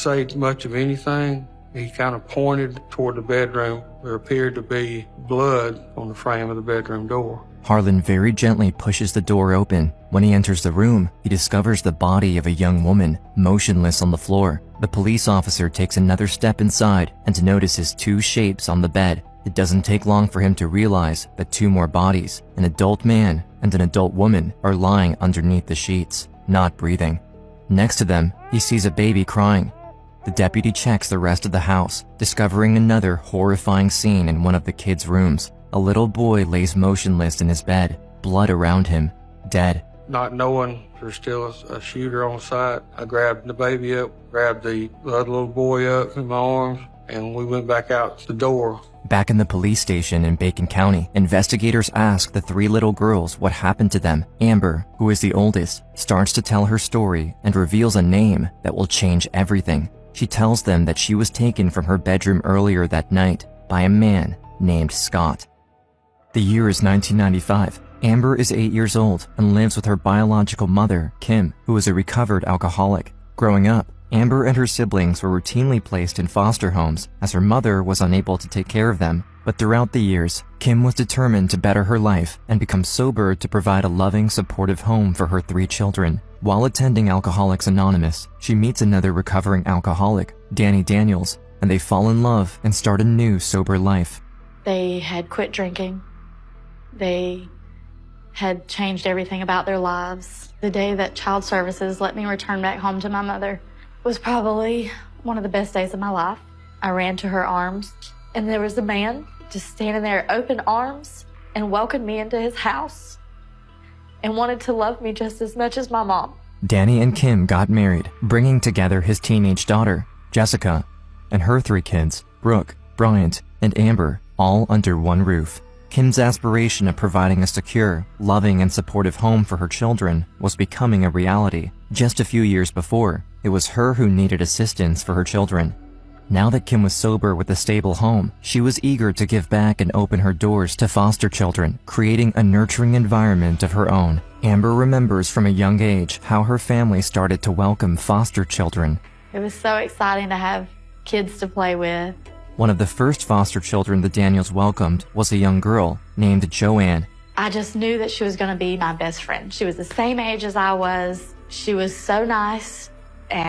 say much of anything. He kind of pointed toward the bedroom. There appeared to be blood on the frame of the bedroom door. Harlan very gently pushes the door open. When he enters the room, he discovers the body of a young woman, motionless on the floor. The police officer takes another step inside and notices two shapes on the bed. It doesn't take long for him to realize that two more bodies, an adult man and an adult woman, are lying underneath the sheets, not breathing. Next to them, he sees a baby crying. The deputy checks the rest of the house, discovering another horrifying scene in one of the kids' rooms. A little boy lays motionless in his bed, blood around him, dead. Not knowing there's still a shooter on site, I grabbed the baby up, grabbed the other little boy up in my arms, and we went back out the door. Back in the police station in Bacon County, investigators ask the three little girls what happened to them. Amber, who is the oldest, starts to tell her story and reveals a name that will change everything. She tells them that she was taken from her bedroom earlier that night by a man named Scott. The year is 1995. Amber is 8 years old and lives with her biological mother, Kim, who is a recovered alcoholic. Growing up, Amber and her siblings were routinely placed in foster homes as her mother was unable to take care of them. But throughout the years, Kim was determined to better her life and become sober to provide a loving, supportive home for her 3 children. While attending Alcoholics Anonymous, she meets another recovering alcoholic, Danny Daniels, and they fall in love and start a new sober life. They had quit drinking. They had changed everything about their lives. The day that child services let me return back home to my mother was probably one of the best days of my life. I ran to her arms, and there was a man just standing there, open arms, and welcomed me into his house and wanted to love me just as much as my mom. Danny and Kim got married, bringing together his teenage daughter, Jessica, and her 3 kids, Brooke, Bryant, and Amber, all under one roof. Kim's aspiration of providing a secure, loving, and supportive home for her children was becoming a reality. Just a few years before, it was her who needed assistance for her children. Now that Kim was sober with a stable home, she was eager to give back and open her doors to foster children, creating a nurturing environment of her own. Amber remembers from a young age how her family started to welcome foster children. It was so exciting to have kids to play with. One of the first foster children the Daniels welcomed was a young girl named Joanne. I just knew that she was going to be my best friend. She was the same age as I was. She was so nice.